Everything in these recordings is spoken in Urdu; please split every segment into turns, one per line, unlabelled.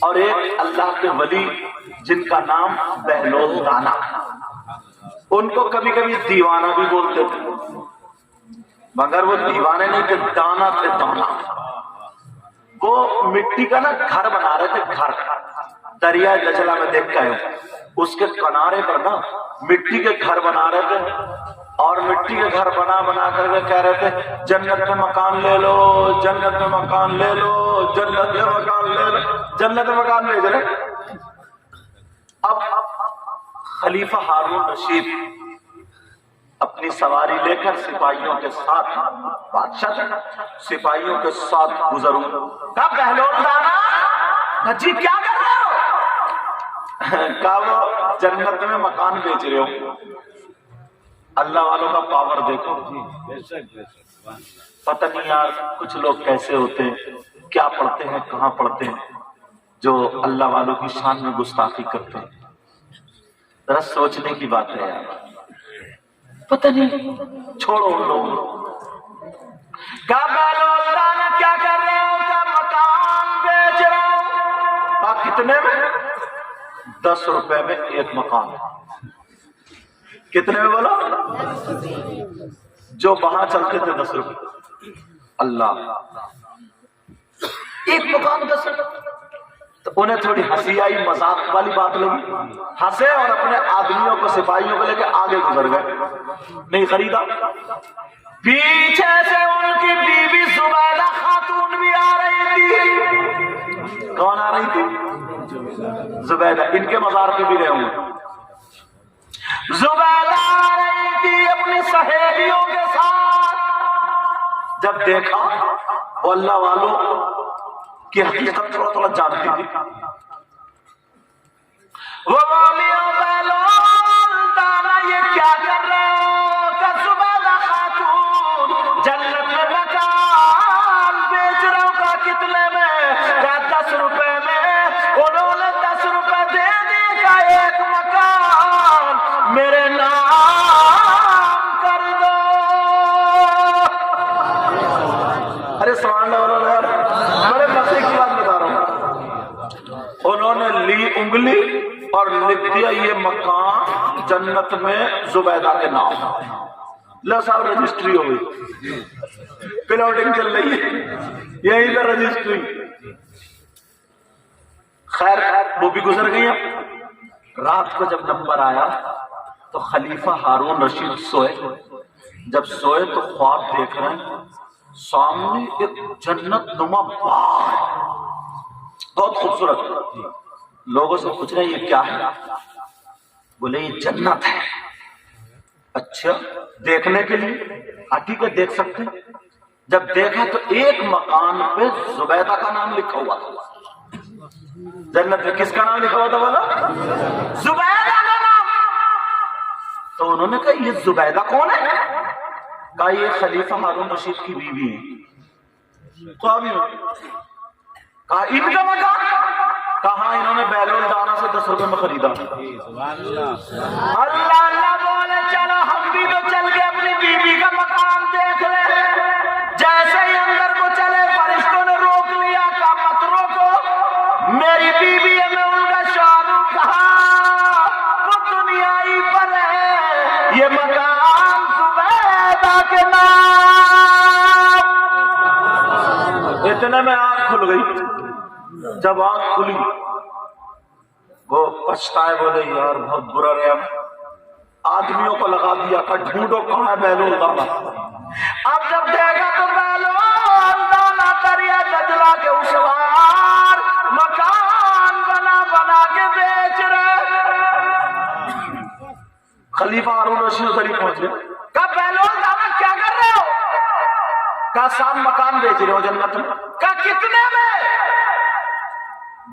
اور ایک اللہ کے ولی جن کا نام بہلول دانا، ان کو کبھی کبھی دیوانہ بھی بولتے تھے، مگر وہ دیوانے نہیں تھے، دانا تھے، دانا۔ وہ مٹی کا نا گھر بنا رہے تھے، گھر دریا دجلہ میں دیکھ کے آئے ہوں، اس کے کنارے پر نا مٹی کے گھر بنا رہے تھے، اور مٹی کے گھر بنا بنا کر کے کہہ رہے تھے جنت میں مکان لے لو، جنت میں مکان لے لو، جنت میں مکان لے لو، جنت میں مکان لے جائے۔ اب خلیفہ ہارون رشید اپنی سواری لے کر سپاہیوں کے ساتھ، بادشاہ سپاہیوں کے ساتھ گزروں، کہا بہلول دانا جی کیا کر رہے ہو؟ کہا وہ جنت میں مکان بیچ رہے ہو۔ اللہ والوں کا پاور دیکھو، پتہ نہیں یار کچھ لوگ کیسے ہوتے ہیں، کیا پڑھتے ہیں، کہاں پڑھتے ہیں، جو اللہ والوں کی شان میں گستاخی کرتے ہیں۔ ذرا سوچنے کی بات ہے یار، پتہ نہیں، چھوڑو ان لوگوں کو۔ کیا بہلول دانا کیا کر رہے ہو؟ کیا مکان بیچ رہا ہوں۔ کہا کتنے میں؟ 10 روپے میں ایک مکان۔ کتنے میں بولا؟ جو وہاں چلتے تھے 10 روپے۔ اللہ، ایک مکان 10 روپے۔ تو انہیں تھوڑی ہنسی آئی، مذاق والی بات لگی، ہنسے اور اپنے آدمیوں کو، سپاہیوں کو لے کے آگے گزر گئے، نہیں خریدا۔ پیچھے سے ان کی بیوی زبیدہ خاتون بھی آ رہی تھی۔ کون آ رہی تھی؟ زبیدہ، ان کے مزار پہ بھی گئے ہوں۔ زبیدہ آ رہی تھی اپنی سہیلیوں کے ساتھ۔ جب دیکھا وہ اللہ والوں کی حقیقت تھوڑا تھوڑا جانتی تھی، وہ بولی بہلول دانا یہ کیا کر رہے ہو؟ کہ زبیدہ خاتون جنت میں مکان بیچ رہا ہوں۔ کا کتنے میں؟ کہ 10 روپے میں۔ انہوں نے 10 روپے دے دی، کا ایک مکان میرے نام کر دو۔ ارے سبحان اللہ یار، بڑے مزے کی بات بتا رہا ہوں۔ انہوں نے لی انگلی اور لکھ دیا یہ مکان جنت میں زبیدہ کے نام۔ لو صاحب رجسٹری ہو گئی، پلاٹنگ چل رہی ہے، یہی کا رجسٹری۔ خیر وہ بھی گزر گئی۔ رات کو جب نمبر آیا تو خلیفہ ہارون رشید سوئے، جب سوئے تو خواب دیکھ رہے ہیں، سامنے ایک جنت نما باغ ہے، بہت خوبصورت۔ لوگوں سے پوچھ رہے ہیں یہ کیا ہے؟ بولے یہ جنت ہے۔ اچھا دیکھنے کے لیے؟ ٹھیک ہے دیکھ سکتے ہیں۔ جب دیکھا تو ایک مکان پہ زبیدہ کا نام لکھا ہوا تھا۔ جنت میں کس کا نام لکھا ہوا تھا؟ بولا زبیدہ کا نام۔ تو انہوں نے کہا یہ زبیدہ کون ہے؟ کہا یہ خلیفہ ہارون رشید کی بیوی ہے۔ کہا ان کا مکان؟ کہاں انہوں نے بہلول دانا سے 10 روپے میں خریدا۔ اللہ اللہ بولے چلو ہم بھی تو چل کے اپنی بیوی کا مکان دیکھ لیں۔ جیسے ہی اندر کو چلے فرشتوں نے روک لیا، کہا مت روکو، میری بیوی ہے، میں ان کا شوہر ہوں۔ کہا وہ دنیا ہی پر ہے، یہ مکان زبیدہ کے نام۔ اتنے میں آنکھ کھل گئی۔ جب آنکھ کھلی وہ پچھتائے، بولے یار بہت برا رہا، آدمیوں کو لگا دیا کہ ڈھونڈو کہاں ہے بہلول دانا۔ اب جب دیکھا تو بہلول دانا دریا دجلہ کے اس پار مکان بنا بنا کے بیچ رہے۔ خلیفہ ہارون رشید ادھر ہی پہنچ گئے، کہا بہلول دانا کیا کر رہے ہو؟ کہا سام مکان بیچ رہے ہو جنت میں۔ کہا کتنے میں؟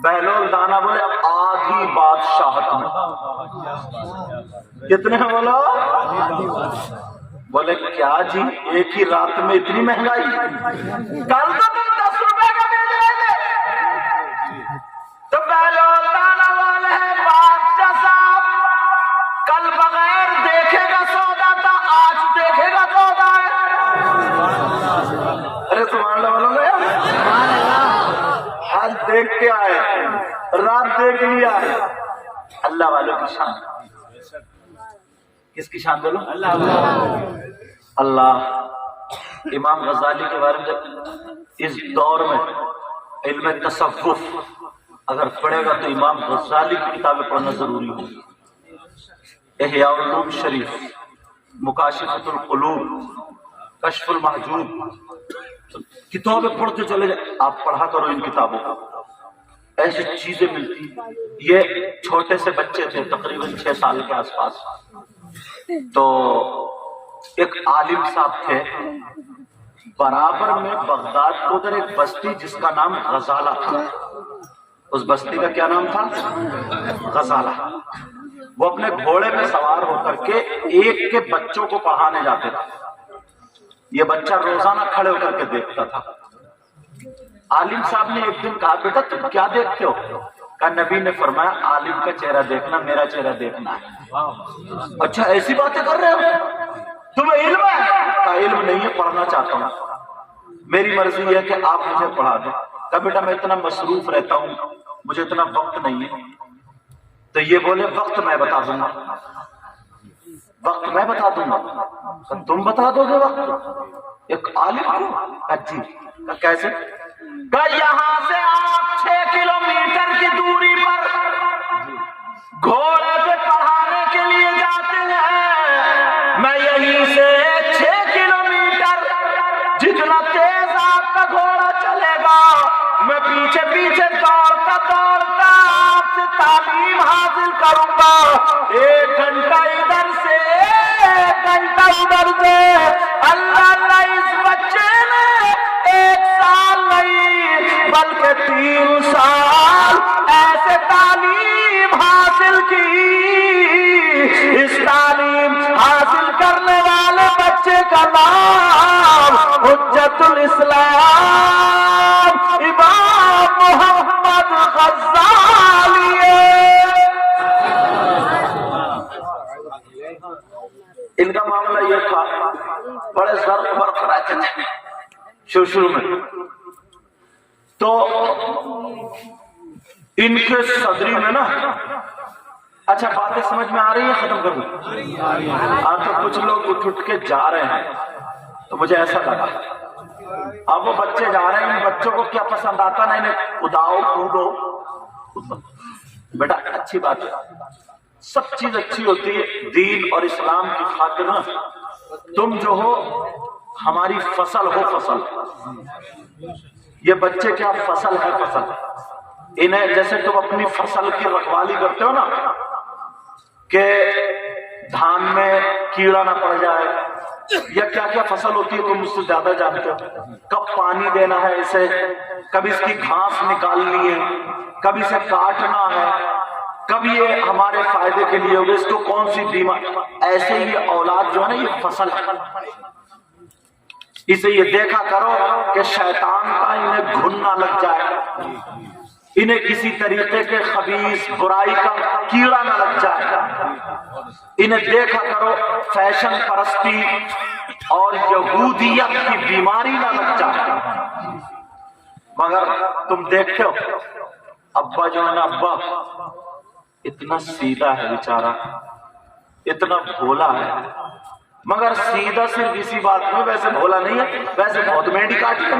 بہلول دانا بولے آدھی بادشاہت میں۔ کتنے میں بولو؟ بولے کیا جی ایک ہی رات میں اتنی مہنگائی؟ کل تو تم 10 روپے کا بیچ رہے تھے۔ تو بہلول دانا بولے بادشاہ صاحب کل بغیر دیکھے گا سودا تھا، آج دیکھے گا سودا ہے۔ ارے سبحان اللہ بولو گے، آج دیکھ کے آئے, رات دیکھ لیا ہے. اللہ والوں کی شان. کس کی شان بولو؟ اللہ. امام غزالی کے بارے میں جب اس دور میں علم تصوف اگر پڑھے گا تو امام غزالی کی کتابیں پڑھنا ضروری ہوگی. احیاء العلوم شریف, مکاشفۃ القلوب, کشف المحجوب, کتابیں پڑھتے چلے جائیں. آپ پڑھا کرو ان کتابوں کو, ایسی چیزیں ملتی. یہ چھوٹے سے بچے تھے تقریباً 6 سال کے آس پاس, تو ایک عالم صاحب تھے برابر میں بغداد کو ادھر ایک بستی جس کا نام غزالہ تھا. اس بستی کا کیا نام تھا؟ غزالہ. وہ اپنے گھوڑے میں سوار ہو کر کے ایک کے بچوں کو پڑھانے جاتے تھے. یہ بچہ روزانہ کھڑے ہو کر کے دیکھتا تھا. عالم صاحب نے ایک دن کہا بیٹا تم کیا دیکھتے ہو؟ کہا نبی نے فرمایا عالم کا چہرہ دیکھنا میرا چہرہ دیکھنا ہے. اچھا ایسی باتیں کر رہے ہو, تمہیں علم ہے؟ کہا علم نہیں ہے, پڑھنا چاہتا ہوں. میری مرضی ہے کہ آپ مجھے پڑھا دیں. کہا بیٹا میں اتنا مصروف رہتا ہوں, مجھے اتنا وقت نہیں ہے. تو یہ بولے وقت میں بتا دوں گا, وقت میں بتا دوں گا. تم بتا دو گے وقت ایک عالم کو؟ جی. کیسے؟ کہ یہاں سے آپ 6 کلومیٹر کی دوری پر گھوڑے پہ پڑھانے کے لیے جاتے ہیں. میں یہیں سے 6 کلومیٹر جتنا تیز آپ کا گھوڑا چلے گا میں پیچھے پیچھے دوڑتا دوڑتا آپ سے تعلیم حاصل کروں گا. 1 گھنٹہ ادھر سے 1 گھنٹہ ادھر سے. اللہ اللہ اس بچے نے 1 سال نہیں بلکہ 3 سال ایسے تعلیم حاصل کی. اس تعلیم حاصل کرنے والے بچے کا نام حجت الاسلام امام محمد غزالی ہے. ان کا معاملہ یہ تھا, بڑے زرد برق رہتے تھے شروع میں. تو ان کے صدری میں نا, اچھا باتیں سمجھ میں آ رہی ہے؟ ختم کر دوں. ہاں تو کچھ لوگ اٹھ کے جا رہے ہیں تو مجھے ایسا لگا اب وہ بچے جا رہے ہیں, ان بچوں کو کیا پسند آتا نا, انہیں اڑاؤ کودو. بیٹا اچھی بات ہے, سب چیز اچھی ہوتی ہے. دین اور اسلام کی خاطر نا تم جو ہو ہماری فصل ہو. فصل یہ بچے کیا فصل ہے, فصل. انہیں جیسے تم اپنی فصل کی رکھوالی کرتے ہو نا کہ دھان میں کیڑا نہ پڑ جائے, یا کیا کیا فصل ہوتی ہے تم مجھ سے زیادہ جانتے ہو. کب پانی دینا ہے اسے, کب اس کی گھاس نکالنی ہے, کب اسے کاٹنا ہے, کب یہ ہمارے فائدے کے لیے ہوگا, اس کو کون سی بیماری. ایسے ہی یہ اولاد جو ہے نا یہ فصل ہے. اسے یہ دیکھا کرو کہ شیطان کا انہیں گھن نہ لگ جائے, انہیں کسی طریقے کے خبیث برائی کا کیڑا نہ لگ جائے. انہیں دیکھا کرو فیشن پرستی اور یہودیت کی بیماری نہ لگ جائے. مگر تم دیکھتے ہو ابا جو ہے نا, ابا اتنا سیدھا ہے بیچارہ, اتنا بھولا ہے, مگر سیدھا صرف اسی بات میں, ویسے بھولا نہیں ہے, ویسے بہت مینڈی کاٹی ہے.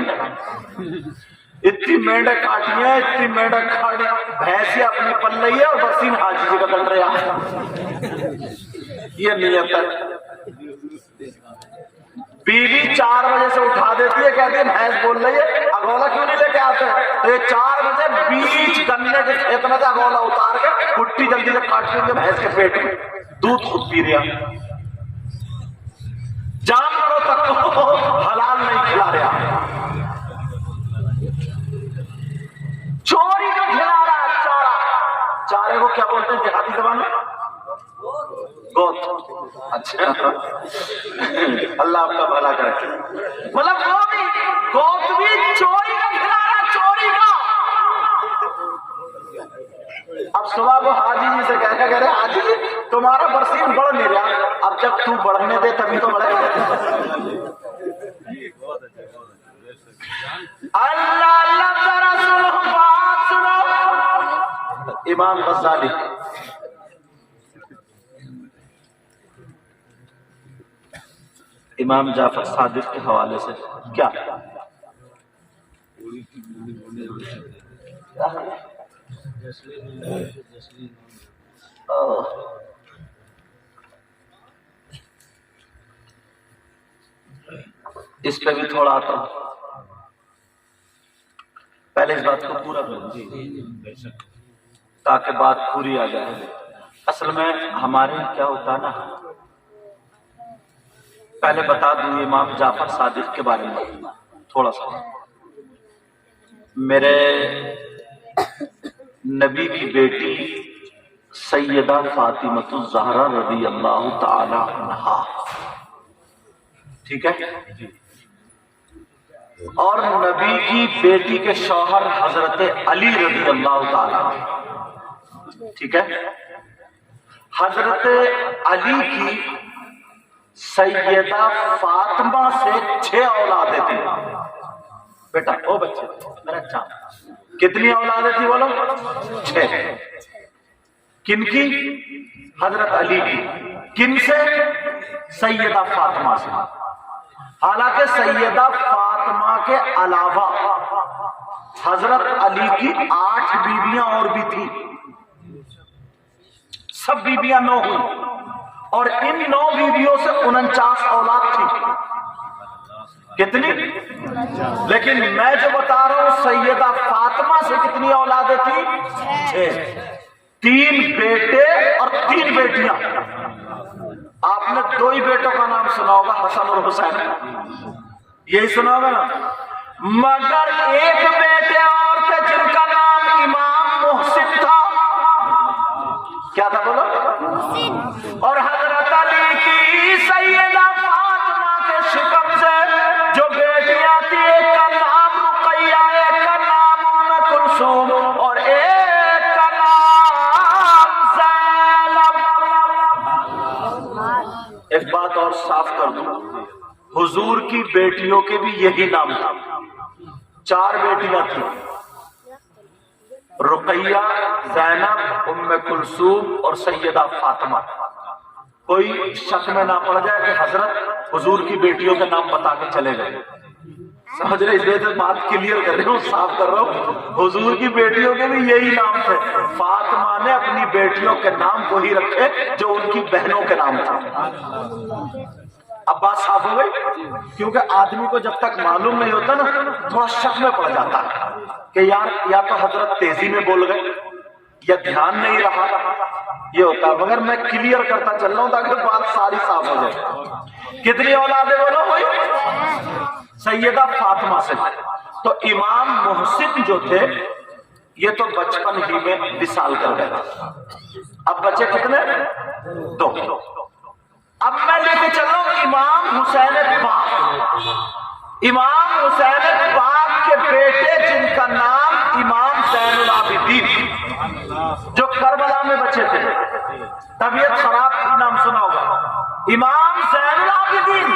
اتنی مینڈے کاٹی ہیں, اتنی مینڈے کھاڑی, بھینسیں اپنی پل رہی ہے اور برسین حاجی جی کا کر رہے ہیں. یہ نیت ہے. بیوی 4 بجے سے اٹھا دیتی ہے, کہتی ہے بھینس بول رہی ہے, اگولا کیوں نہیں لے کے آتے؟ تو یہ 4 بجے بیچ گنے کے کھیت میں سے اگولا اتار کے کٹی جلدی سے کاٹ کے بھینس کے پیٹ میں دودھ خود پی رہا. جانوروں تک کو حلال نہیں کھلا رہا, چوری کا کھلا رہا. چارہ, چارے کو کیا بولتے ہیں دیہاتی زبان میں؟ گوت. اچھا اللہ آپ کا بھلا کرے. مطلب وہ بھی گوت بھی چوری کا کھلا رہا, چوری کا. اب صبح وہ حاجی جی سے کہہ رہے حاجی جی تمہارا برسین بڑھ نہیں رہا, اب جب تو بڑھنے دے تبھی تو بڑھے. اللہ اللہ ذرا سنو بات امام غزالی. امام جعفر صادق کے حوالے سے کیا اس پہ بھی تھوڑا آتا ہوں. پہلے اس بات کو پورا کروں تاکہ بات پوری آ جائے. اصل میں ہمارے کیا ہوتا ہے نا، پہلے بتا دوں امام جعفر صادق کے بارے میں تھوڑا سا. میرے نبی کی بیٹی سیدہ فاطمۃ الزہرا رضی اللہ تعالی عنہا، ٹھیک ہے، اور نبی کی بیٹی کے شوہر حضرت علی رضی اللہ تعالی عنہ، ٹھیک ہے. حضرت علی کی سیدہ فاطمہ سے 6 اولادیں تھیں. بیٹا او بچے میرا چاند، کتنی اولادیں تھی بولو؟ 6. کن کی؟ حضرت علی کی. کن سے؟ سیدہ فاطمہ سے. حالانکہ سیدہ فاطمہ کے علاوہ حضرت علی کی 8 بیویاں اور بھی تھیں. سب بیویاں 9 ہوئی اور ان 9 بیویوں سے 49 اولاد تھی. کتنی؟ لیکن میں جو بتا رہا ہوں سیدہ فاطمہ سے کتنی اولادیں تھی؟ 6. 3 بیٹے اور 3 بیٹیاں. آپ نے 2 ہی بیٹوں کا نام سنا ہوگا، حسن اور حسین، یہی سنا ہوگا نا. مگر ایک بیٹے اور تھے جن کا نام امام محسن تھا. کیا تھا بولو؟ اور حضرت علی کی سیدہ فاطمہ کے شکم سے جو بیٹیاں تھی، ایک کا نام رقیہ، ایک کا نام ام کلثوم اور ایک کا نام زینب. ایک بات اور صاف کر دوں، حضور کی بیٹیوں کے بھی یہی نام تھا. 4 بیٹیاں تھیں، رقیہ، زینب، ام کلثوم اور سیدہ فاطمہ. کوئی شک میں نہ پڑ جائے کہ حضرت حضور کی بیٹیوں کے نام بتا کے چلے گئے. سمجھ رہے؟ اس لیے بات کلیئر کر رہا ہوں، صاف کر رہا ہوں. حضور کی بیٹیوں کے بھی یہی نام تھے. فاطمہ نے اپنی بیٹیوں کے نام کو ہی رکھے جو ان کی بہنوں کے نام تھے. اب بات صاف ہو گئی؟ کیونکہ آدمی کو جب تک معلوم نہیں ہوتا نا تھوڑا شک میں پڑ جاتا ہے کہ یار یا تو حضرت تیزی میں بول گئے یا دھیان نہیں رہا، یہ ہوتا ہے. مگر میں کلیئر کرتا چل رہا ہوں تاکہ بات ساری صاف ہو جائے. کتنی اولادیں بولو بھائی؟ سیدہ فاطمہ سے. تو امام محسن جو تھے یہ تو بچپن ہی میں وصال کر گئے. اب بچے کتنے؟ 2. اب میں لے کے چل رہا ہوں امام حسین پاک. امام حسین پاک کے بیٹے جن کا نام امام زین العابدین، جو کربلا میں بچے تھے، طبیعت خراب تھی، نام سنا ہوگا. امام زین العابدین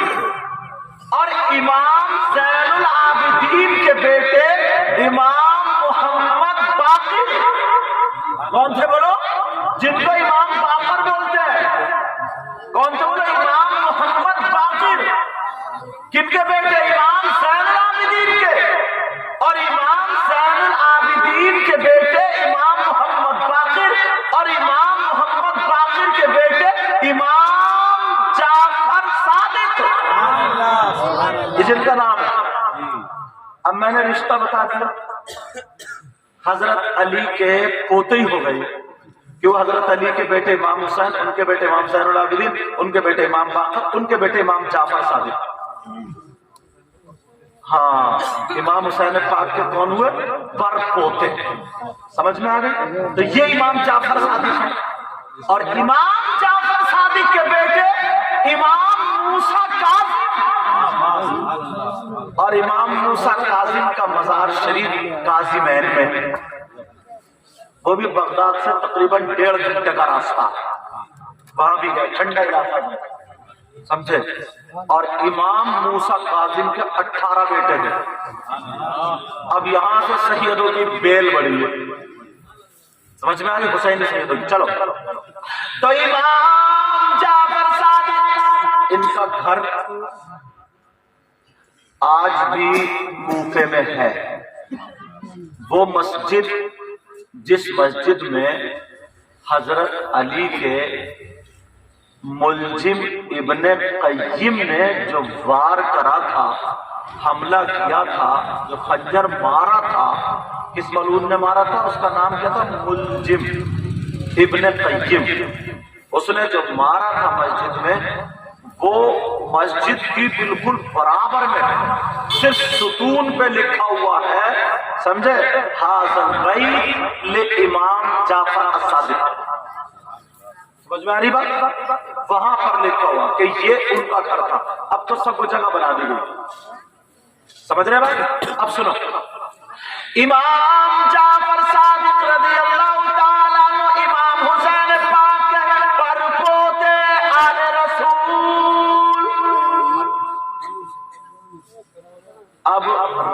اور امام زین العابدین کے بیٹے امام محمد باقر. کون تھے بولو؟ جن کو امام باقر بولتے ہیں. کون تھے بولو؟ امام محمد باقر. کن کے بیٹے؟ امام زین العابدین کے. اور امام زین العابدین کے بیٹے امام محمد باقر اور امام محمد باقر کے بیٹے امام جعفر صادق، یہ جن کا نام ہے. اب میں نے رشتہ بتا دیا. حضرت علی کے پوتے ہی ہو گئے. کیوں؟ حضرت علی کے بیٹے امام حسین، ان کے بیٹے امام زین العابدین، ان کے بیٹے امام باقر، ان کے بیٹے امام جعفر صادق. ہاں، امام حسین پاک کے کون ہوئے؟ پر پوتے. سمجھ میں آ گئی؟ تو یہ امام جعفر صادق ہے. اور امام جعفر صادق کے بیٹے امام موسیٰ کاظم، اور امام موسیٰ کاظم کا مزار شریف کاظمین میں، وہ بھی بغداد سے تقریباً 1.5 گھنٹے کا راستہ. وہاں بھی گئے، ٹھنڈا علاقہ میں، سمجھے. اور امام موسیٰ کاظم کے 18 بیٹے تھے. اب یہاں سے سیدوں کی بیل بڑی ہے. سمجھ میں آ گئی؟ حسین سید ہوئی. چلو تو امام جعفر صادق ان کا گھر آج بھی کوفے میں ہے. وہ مسجد جس مسجد میں حضرت علی کے ملزم ابن قیم نے جو وار کرا تھا، حملہ کیا تھا، جو خنجر مارا تھا، کس ملعون نے مارا تھا؟ اس کا نام کیا تھا؟ ملزم ابن قیم. اس نے جو مارا تھا مسجد میں، وہ مسجد کی بالکل برابر میں ہے، صرف ستون پہ لکھا ہوا ہے، سمجھے؟ حاضر بیت لامام جعفر الصادق. سمجھ میں آ رہی بات؟ وہاں پر لکھا ہوا کہ یہ ان کا گھر تھا. اب تو سب کو جگہ بنا دی گئی. سمجھ رہے بات؟ اب سنو، امام جعفر صادق رضی اللہ تعالیٰ عنہ امام حسین پاک کے پر پوتے آل رسول. اب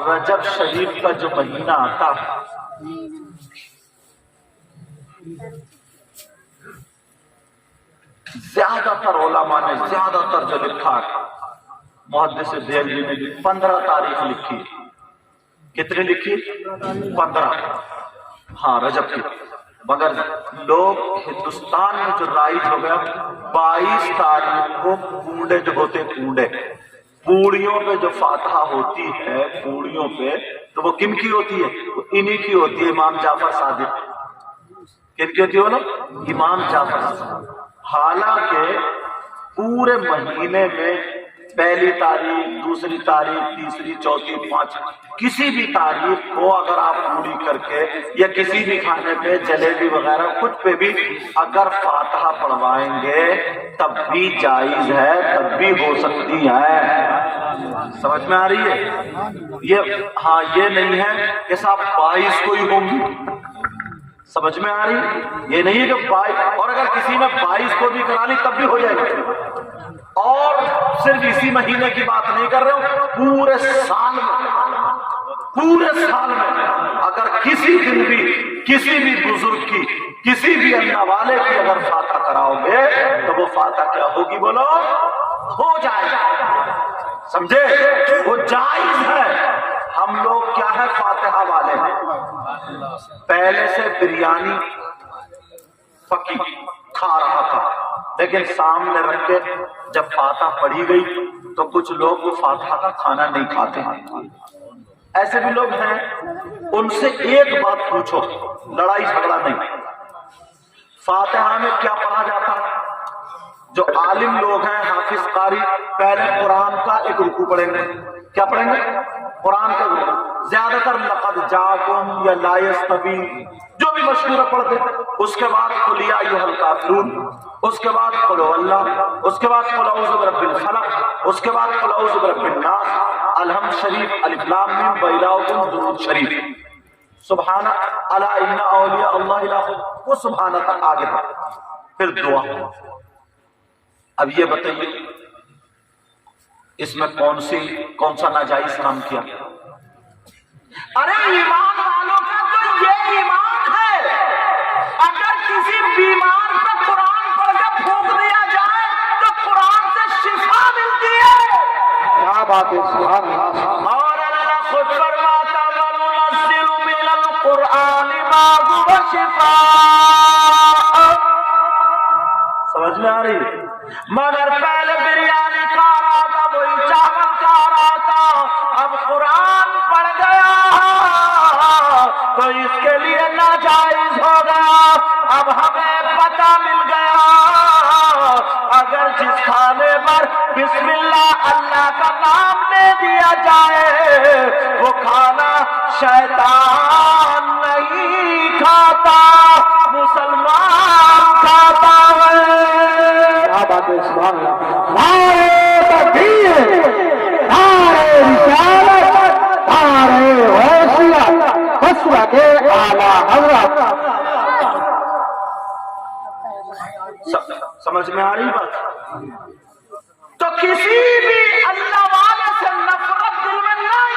رجب شریف کا جو مہینہ آتا، زیادہ تر علماء نے زیادہ تر جو لکھا، محدث دہلوی نے بھی 15 تاریخ لکھی. کتنی لکھی؟ 15. ہاں رجب کی. مگر لوگ ہندوستان میں جو رائج ہو گیا 22 تاریخ کو پونڈے جو ہوتے، پونڈے پوڑیوں پہ جو فاتحہ ہوتی ہے، پوڑیوں پہ، تو وہ کن کی ہوتی ہے؟ وہ انہی کی ہوتی ہے، امام جعفر صادق. کن کی ہوتی ہے وہ؟ امام جعفر صادق. حالانکہ پورے مہینے میں پہلی تاریخ، دوسری تاریخ، تیسری، چوتھی، پانچ، کسی بھی تاریخ کو اگر آپ پوری کر کے یا کسی بھی کھانے پہ جلیبی وغیرہ کچھ پہ بھی اگر فاتحہ پڑھوائیں گے تب بھی جائز ہے، تب بھی ہو سکتی ہے. سمجھ میں آ رہی ہے یہ؟ ہاں یہ نہیں ہے کہ صاحب 22 کو ہی ہوں گی. سمجھ میں آ رہی؟ یہ نہیں ہے کہ 22، اور اگر کسی نے 22 کو بھی کرا لی تب بھی ہو جائے گا. اور صرف اسی مہینے کی بات نہیں کر رہے ہوں، پورے سال میں اگر کسی دن بھی کسی بھی بزرگ کی، کسی بھی اللہ والے کی اگر فاتحہ کراؤ گے تو وہ فاتحہ کیا ہوگی؟ بولو، ہو جائے گا. سمجھے؟ وہ جائز ہے. ہم لوگ کیا ہے؟ فاتحہ والے ہیں. پہلے سے بریانی پکی کھا رہا تھا، لیکن سامنے رکھ کے جب فاتحہ پڑھی گئی تو کچھ لوگ وہ فاتحہ کا کھانا نہیں کھاتے ہیں. ایسے بھی لوگ ہیں، ان سے ایک بات پوچھو، لڑائی جھگڑا نہیں. فاتحہ میں کیا پڑھا جاتا؟ جو عالم لوگ ہیں، حافظ قاری، پہلے قرآن کا ایک رکوع پڑھیں گے. کیا پڑھیں گے؟ قرآن کا رکوع. زیادہ تر لقد جاءکم یا لا یستوی جو بھی مشہور پڑھتے. اس کے بعد قل یا ایھا الکافرون، اس کے بعد قل هو اللہ، اس کے بعد قل اعوذ برب الفلق، اس کے بعد قل اعوذ برب الناس، الحمد شریف، الف لام میم، وإلہکم درود شریف، سبحان الا ان اولیاء اللہ لا خوف، وہ سبحانہ تک آگے تھا. پھر دعا. اب یہ بتائیے اس میں کون سا ناجائز کام کیا؟ ارے ایمان والوں کا تو یہ ایمان ہے، اگر کسی بیمار پہ قرآن پڑھ کے پھونک دیا جائے تو قرآن سے شفا ملتی ہے. کیا بات ہے، سبحان اللہ. اور اللہ خود فرماتا وَنُنَزِّلُ مِنَ الْقُرْآنِ مَا هُوَ شِفَاءٌ. سمجھ میں آ رہی؟ مگر پہلے بریانی کھا رہا تھا، وہی چاول کھا رہا تھا، اب قرآن پڑھ گیا تو اس کے لیے ناجائز ہو گیا. اب ہمیں پتہ مل گیا اگر جس کھانے پر بسم اللہ اللہ کا نام لے دیا جائے وہ کھانا شیطان نہیں کھاتا، مسلمان کھاتا ہے. کیا بات ہے، سبحان اللہ. نعرہ تکبیر، نعرہ رسالت، نعرہ حیثیت، حضرت اعلی حضرت. سمجھ میں آ رہی بات؟ تو کسی بھی اللہ والے سے نفرت دل میں نہیں.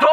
2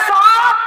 7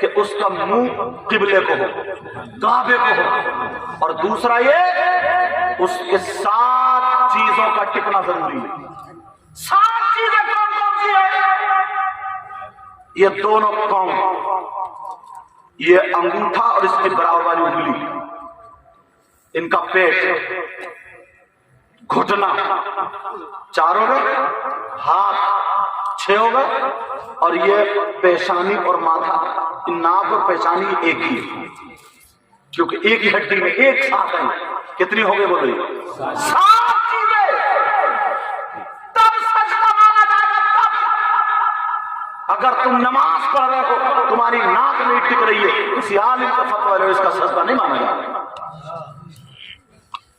کہ اس کا منہ قبلے کو ہو، کعبے کو ہو، اور دوسرا یہ اس کے 7 چیزوں کا ٹکنا ضروری ہے۔ 7 چیزیں کون کون سی ہیں؟ یہ دونوں کون، یہ انگوٹھا اور اس کے برابر والی انگلی، ان کا پیٹ، گھٹنا 4 ہو گئے، ہاتھ 6 ہو گئے، اور یہ پیشانی اور ماتھا، ناک اور پیشانی ایک ہی ہے، کیونکہ ایک ہی ہڈی میں ایک ساتھ ہیں۔ کتنی ہو گئے بولے؟ 7 چیزیں۔ تب سجدہ مانا جائے گا، تب اگر تم نماز پڑھ رہے ہو تمہاری ناک نہیں ٹک رہی ہے، کسی عالم کا فتویٰ لو، اس کا سجدہ نہیں مانا جائے گا۔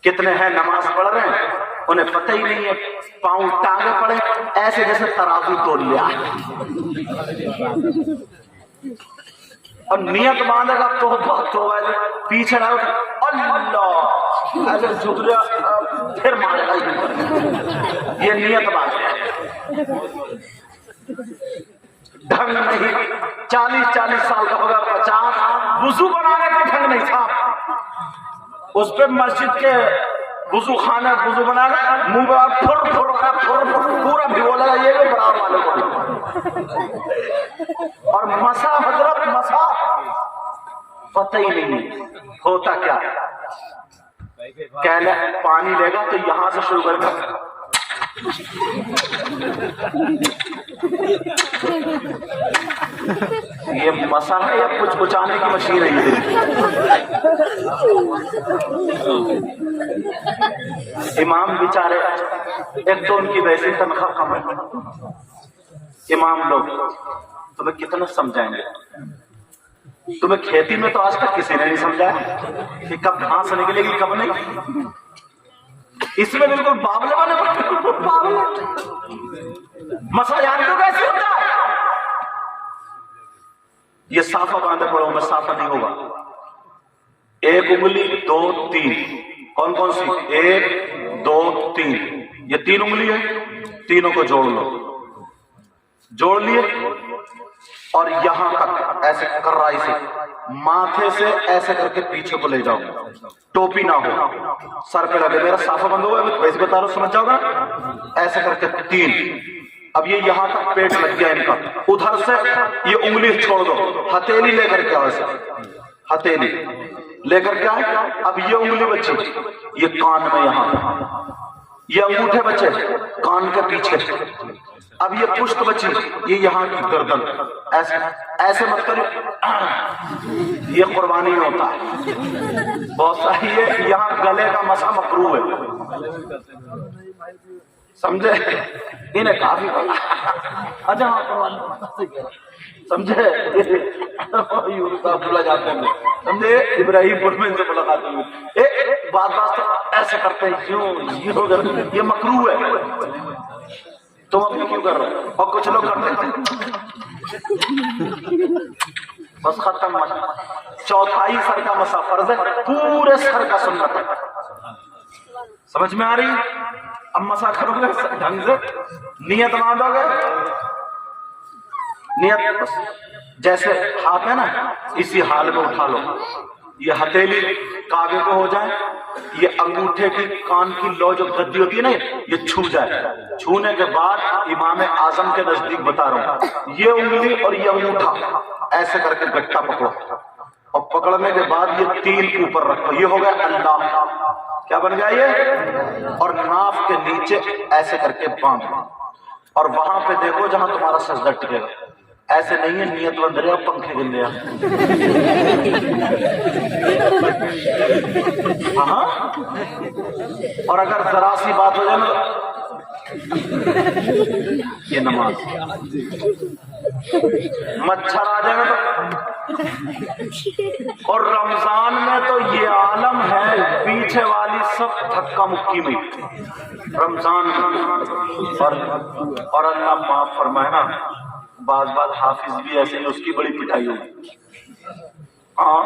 کتنے ہیں نماز پڑھ رہے ہیں انہیں پتہ ہی نہیں ہے، پاؤں ٹانگے پڑے ایسے جیسے ترازو تول لیا، اور نیت باندھے گا تو بہت ہو گئے، پیچھے رہے اللہ ایسے جھک لیا، پھر مارے گا، یہ نیت باندھے ڈھنگ نہیں۔ 40 سال کا ہوگا، 50، وضو بنانے کا ڈھنگ نہیں تھا، اس پہ مسجد کے وضو خانہ وضو بنا رہا، منہ پھر پورا بھگو لگا، یہ بھی برابر والے کو، اور مسا حضرت مسا پتہ ہی نہیں ہوتا کیا، کہنے پانی لے گا تو یہاں سے شروع کرے گا، یہ مسا ہے یا کچھ کچانے کی مشین ہے یہ؟ امام بیچارے، ایک تو ان کی ویسی تنخواہ کم ہے، امام لوگ تمہیں کتنا سمجھائیں گے؟ تمہیں کھیتی میں تو آج تک کسی نے نہیں سمجھایا کہ کب گھاس نکلے گی کب نہیں، اس میں بالکل بابلے والے مسئلہ جانتے ہو کیسے ہوتا ہے؟ یہ صافہ باندھے پڑھو میں صافہ نہیں ہوگا، 1 انگلی 2 3، کون کون سی؟ 1 2 3، یہ 3 انگلی ہے، تینوں کو جوڑ لو، جوڑ لیے، اور یہاں تک ایسے کرائی سے ماتھے سے ایسے کر کے پیچھے کو لے جاؤ، ٹوپی نہ ہو، سر پہ لگے، میرا صافہ بند ہوا ہے ویسے بتا رہا ہوں، سمجھ جاؤ گا، ایسے کر کے 3۔ اب یہ یہاں تک پیٹ لگ گیا ان کا، ادھر سے یہ انگلی چھوڑ دو، ہتھیلی لے کر کے آؤ، ایسے ہتھیلی لے کر کے آئے، اب یہ انگلی بچی یہ کان میں، یہاں یہ انگوٹھے بچے کان کے پیچھے، اب یہ پشت بچی یہ یہاں کی گردن، ایسے ایسے مت کرو، یہ قربانی میں ہوتا ہے بہت ساری، یہ یہاں گلے کا مسا مکروہ ہے، سمجھے؟ انہیں کافی اچھا سمجھے، بھولا جاتے ہیں، سمجھے؟ ابراہیم پور میں ان سے ملاقات ہوئی، بات تو ایسے کرتے ہیں، کیوں یہ مکروہ ہے، تم ابھی کیوں کر رہے ہو؟ اور کچھ لوگ کرتے ہیں بس ختم، 1/4 سر کا مسا فرض ہے، پورے سر کا سنت ہے، سمجھ میں آ رہی؟ اب مسا کرو گے ڈھنگ سے، نیت باندھو گے، نیت جیسے ہاتھ ہے نا اسی حال میں اٹھا لو، یہ ہتھیلی کعبے کو ہو جائے، یہ انگوٹھے کی کان کی لو جو گدی ہوتی ہے نا یہ چھو جائے، چھونے کے بعد امام اعظم کے نزدیک بتا رہا ہوں، یہ انگلی اور یہ انگوٹھا ایسے کر کے گٹا پکڑو، اور پکڑنے کے بعد یہ 3 اوپر رکھو، یہ ہو گیا اللہ، کیا بن گیا یہ؟ اور ناف کے نیچے ایسے کر کے باندھو، اور وہاں پہ دیکھو جہاں تمہارا سجدہ ٹکے گا، ایسے نہیں ہے نیت بند رہے اور پنکھے گر لیا، ہاں، اور اگر ذرا سی بات ہو جائے نا یہ نماز، مچھر آ جائے نا تو، اور رمضان میں تو یہ عالم ہے، پیچھے والی سب دھکا مکی میں رمضان میں، اور اللہ معاف فرمائے نا، بعض حافظ بھی ایسے ہیں، اس کی بڑی پٹائی ہوگی، ہاں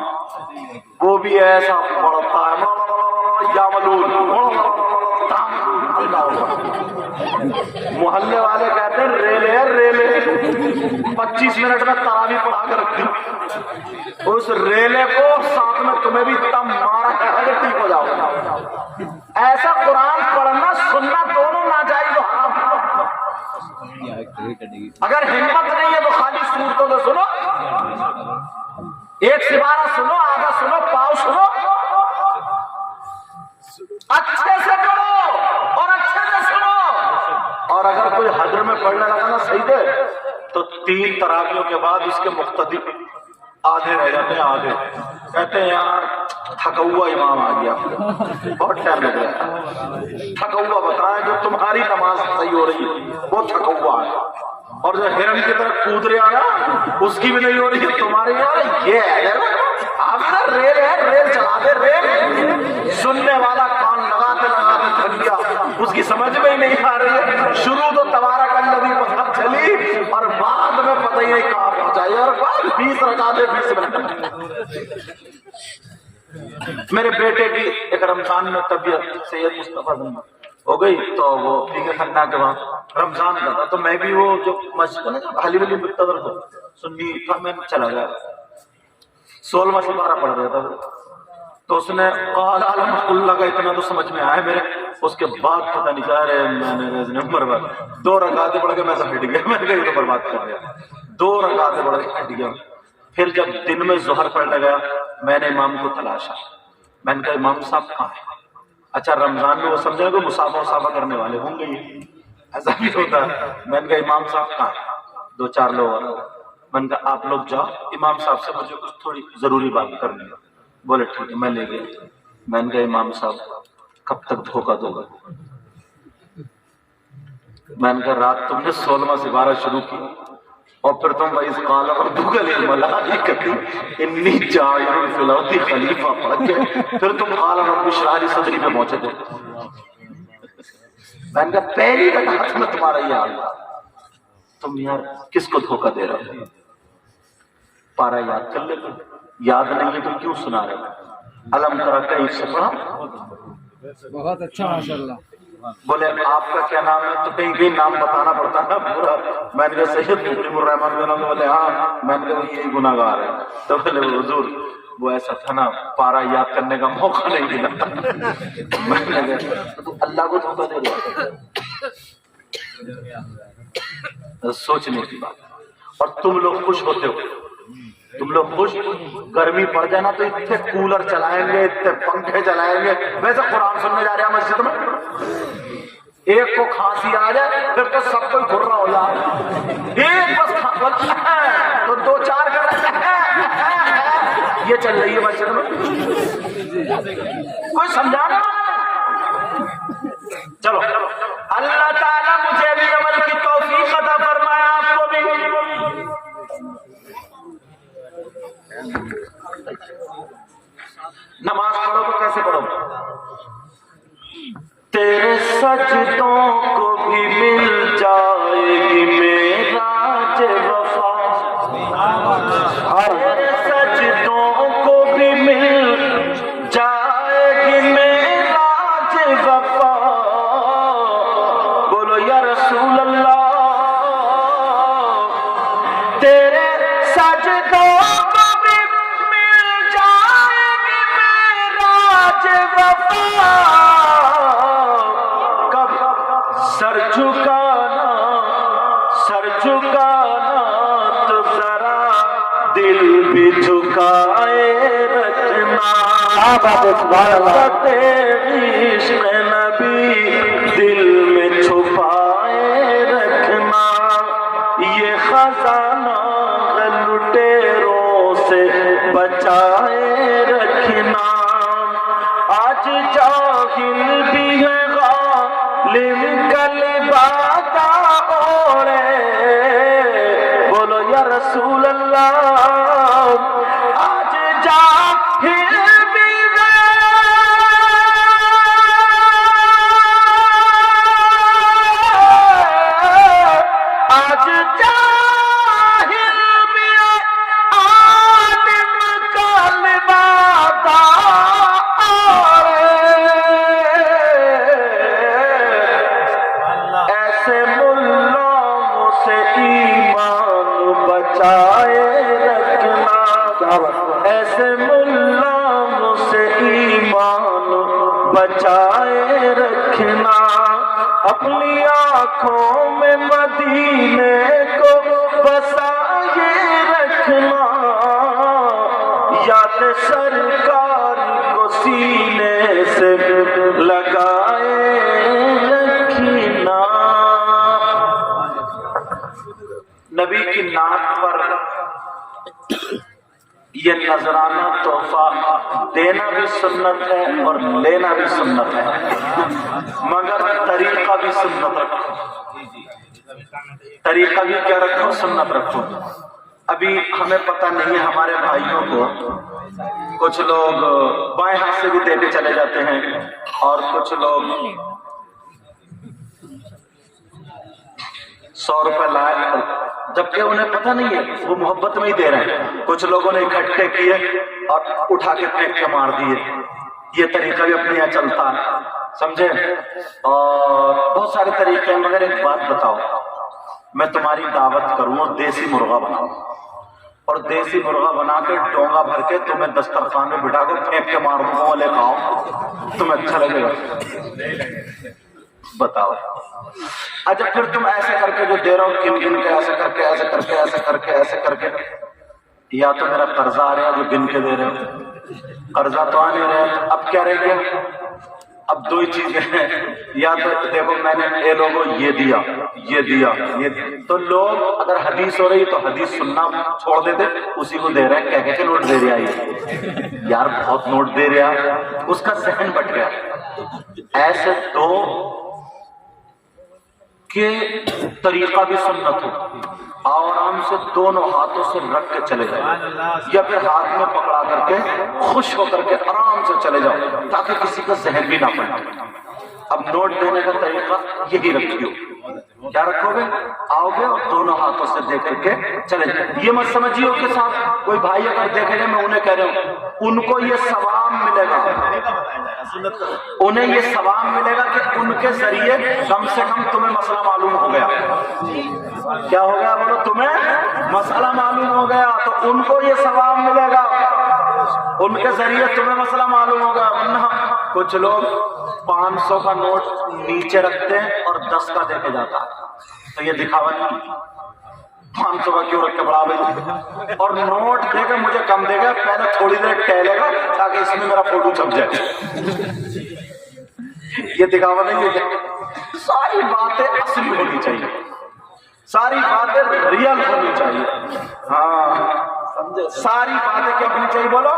وہ بھی ایسا پڑھتا ہے یا ملون چکا ہوگا. محلے والے کہتے ہیں ریلے ہے ریلے. 25 منٹ میں تراویح پڑھا کر رکھ دی. اس ریلے کو ساتھ میں تمہیں بھی تم مارا ہے کہ ٹھیک ہو جاؤ. ایسا قرآن پڑھنا سننا دونوں ناجائز و حرام. اگر ہمت نہیں ہے تو خالی صورتوں کو سنو, ایک سپارہ سنو, آدھا سنو, پاؤ سنو, اچھے سے پڑھو اور اچھے سے سنو. اور اگر کوئی حجر میں پڑھنے لگا نا صحیح دے تو 3 تراویحوں کے بعد اس کے مقتدی آدھے رہ جاتے ہیں. آدھے کہتے ہیں یار تھکا ہوا امام آ گیا, بہت ٹائم لگ رہا ہے. تھکا ہوا بتائیں جو تمہاری نماز صحیح ہو رہی ہے وہ تھکا ہوا ہے, اور جو ہرن کی طرح کود رہے آنا اس کی بھی نہیں ہو رہی ہے تمہاری. یار یہ ہے آپ نا ریل ہے, ریل چلا دے ریل. سننے والا کان لگاتے لگاتے تھک گیا, اس کی سمجھ میں ہی نہیں آ رہی ہے. شروع تو تبارک الذی پتہ چلی اور بعد میں پتہ ہی نہیں کہاں پہنچا. اور 20 رکعتیں 20 منٹ. میرے بیٹے کی ایک رمضان میں طبیعت سید مصطفیٰ ہو گئی تو وہ ٹھیک ہے کھنا کے وہاں رمضان کا تھا تو میں بھی وہ جو مسجد نا حلی ولی مقتدر کو سنی تھا, میں چلا گیا. 16واں سپارہ پڑھ رہا تھا تو اس نے قال علم اللہ کا اتنا تو سمجھ میں آیا میرے. اس کے بعد پتہ نہیں جا رہے میں نے برباد 2 رکعتیں پڑھ کے میں تو ہٹ گیا. میں نے کہا یہ تو برباد کر گیا. 2 رکعتیں پڑھ کے ہٹ گیا. پھر جب دن میں ظہر پڑھنے گیا میں نے امام کو تلاشا. میں نے کہا امام صاحب کہاں ہے؟ اچھا رمضان میں وہ سمجھا کہ مسافہ کرنے والے ہوں گے, ایسا بھی ہوتا ہے. میں نے کہا امام صاحب کہاں ہے؟ 2-4 لوگ. میں نے کہا آپ لوگ جاؤ امام صاحب سے مجھے کچھ تھوڑی ضروری بات کرنی ہے. بولے ٹھیک ہے. میں لے گیا. میں نے کہا امام صاحب کب تک دھوکہ دو گا؟ میں نے کہا رات تم نے 16واں سپارہ شروع کی اور پھر تم وَإِذْ قَالَ رَبُّكَ لِلْمَلَائِكَةِ إِنِّي جَاعِلٌ فِي الْأَرْضِ خَلِيفَةً پڑھ کے پھر تم قَالَ رَبِّ اشْرَحْ لِي صَدْرِي پہ پہنچے تھے. میں نے کہا پہلی رکعت میں تمہارا یہ حال تھا. تم یار کس کو دھوکہ دے رہے ہو؟ پارا یاد کر لے, یاد نہیں ہے تو کیوں سنا رہے ہو؟ علم ترى کیف سے پڑھا.
بہت اچھا ماشاءاللہ.
بولے آپ کا کیا نام ہے تو کہیں نام بتانا پڑتا ہے پورا. میں نے کہا سید مقیم الرحمان کا نام. بولے ہاں. میں نے کہا یہی گناہ گار ہے. تو بولے حضور وہ ایسا تھا نا پارا یاد کرنے کا موقع نہیں ملا. میں نے کہا تو اللہ کو دھوکہ دے رہا. سوچنے کی بات. اور تم لوگ خوش ہوتے ہو, تم لوگ خوش. گرمی پڑ جائے نا تو اتنے کولر چلائیں گے, اتنے پنکھے چلائیں گے. ویسے قرآن سننے جا رہے ہیں مسجد میں, ایک کو کھانسی آ جائے پھر تو سب کوئی گھر رہا ہو جائے. ایک بس تو 2-4 کر یہ چل رہی ہے مسجد میں. کوئی سمجھانا. چلو اللہ تعالیٰ مجھے بھی عمل کی توفیق عطا فرمائے, آپ کو بھی. نماز پڑھو تو کیسے پڑھو؟ تیرے سجدوں کو بھی مل جائے گی معراج وفا. تیرے سجدوں کو بھی مل جائے گی معراج وفا. بولو یا رسول اللہ. تیرے سجدوں سر جھکانا تو ذرا دل بھی جھکائے رکھنا. عشق نبی دل میں چھپائے رکھنا. یہ خزانہ لٹیروں سے بچائے رکھنا. آج جاہل بھی ہے غالب کل باتا اوڑے. بولو یا رسول اللہ. آج جاہل بھی ہے بچائے رکھنا، اپنی آنکھوں میں مدینے کو بسائے رکھنا، یاد سرکار کو سینے سے لگائے رکھنا۔ نبی کی نعت پر یہ نذرانہ تحفہ دینا بھی سنت ہے اور لینا بھی سنت ہے، مگر طریقہ بھی سنت رکھو، طریقہ بھی کیا رکھو؟ سنت رکھو۔ ابھی ہمیں پتہ نہیں ہے، ہمارے بھائیوں کو کچھ لوگ بائیں ہاتھ سے بھی دے کے چلے جاتے ہیں اور کچھ لوگ 100 روپے لائے، جبکہ انہیں پتہ نہیں ہے وہ محبت میں ہی دے رہے ہیں۔ کچھ لوگوں نے اکٹھے کیے اور اٹھا کے پھینک کے مار دیے۔ یہ طریقہ بھی اپنے یہاں چلتا ہے، سمجھے؟ اور بہت سارے طریقے ہیں، مگر ایک بات بتاؤ، میں تمہاری دعوت کروں اور دیسی مرغا بناؤں اور دیسی مرغا بنا کے ڈونگا بھر کے تمہیں دسترخوان میں بٹھا کے پھینک کے مار دوں گا، لے کھاؤ، تمہیں اچھا لگے گا؟ بتاؤ۔ اچھا پھر تم ایسے کر کے جو دے رہا ہو، گن گن کے ایسے کر کے ایسے کر کے ایسے کر کے ایسے کر کے، یا تو میرا قرضہ آ رہا ہے جو گن کے دے رہے ہو، قرضہ تو آ نہیں رہا، اب کیا رہ گیا؟ اب دو ہی چیزیں ہیں، یا تو دیکھو میں نے اے لوگوں یہ دیا یہ دیا یہ دیا، تو لوگ اگر حدیث ہو رہی تو حدیث سننا چھوڑ دیتے، اسی کو دے رہے ہیں، کہہ کے نوٹ دے رہا ہے یار، بہت نوٹ دے رہا، اس کا ذہن بٹ گیا۔ ایسے دو کہ طریقہ بھی سنت ہو، آرام سے دونوں ہاتھوں سے رکھ کے چلے جاؤ، یا پھر ہاتھ میں پکڑا کر کے خوش ہو کر کے آرام سے چلے جاؤ تاکہ کسی کا ذہن بھی نہ پڑے۔ اب نوٹ دینے کا طریقہ یہی رکھیو، کیا رکھو گے؟ آؤ گے اور دونوں ہاتھوں سے دے کر کے چلے جائیں۔ یہ مت سمجھیے کہ صاحب کوئی بھائی اگر دیکھے گا، میں انہیں کہہ رہا ہوں ان کو یہ ثواب ملے گا، انہیں یہ ثواب ملے گا کہ ان کے ذریعے کم سے کم تمہیں مسئلہ معلوم ہو گیا۔ کیا ہو گیا بولو؟ تمہیں مسئلہ معلوم ہو گیا تو ان کو یہ ثواب ملے گا، ان کے ذریعے تمہیں مسئلہ معلوم ہوگا۔ ورنہ کچھ لوگ 500 کا نوٹ نیچے رکھتے ہیں اور 10 کا دے کے جاتا ہے، تو یہ دکھاوا نہیں، 500 کا کیوں رکھ کے بڑھا بھائی، اور نوٹ دے کے مجھے کم دے گا، پہلے تھوڑی دیر ٹہلے گا تاکہ اس میں میرا فوٹو چھپ جائے، یہ دکھاوا نہیں ہے۔ ساری باتیں اصلی ہونی چاہیے، ساری باتیں ریئل ہونی چاہیے، ہاں سمجھے؟ ساری باتیں کیا ہونی چاہیے بولو؟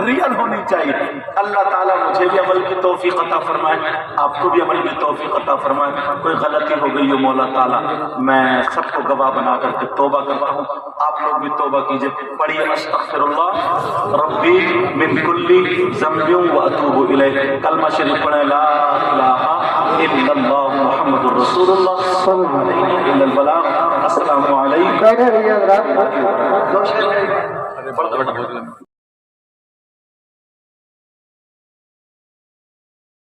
ریئل ہونی چاہیے۔ اللہ تعالیٰ مجھے بھی عمل کی توفیق عطا فرمائے، آپ کو بھی عمل کی توفیق عطا فرمائے۔ کوئی غلطی ہو گئی ہو مولا تعالیٰ، میں سب کو گواہ بنا کر کے توبہ کرتا ہوں، آپ لوگ بھی توبہ کیجئے۔ پڑھیے استغفر اللہ ربی من کل ذنب و اتوب الیہ، کلمہ شریف پڑھیں، لا الہ الا اللہ محمد رسول اللہ صلی اللہ علیہ الا البلاغ۔ السلام علیکم۔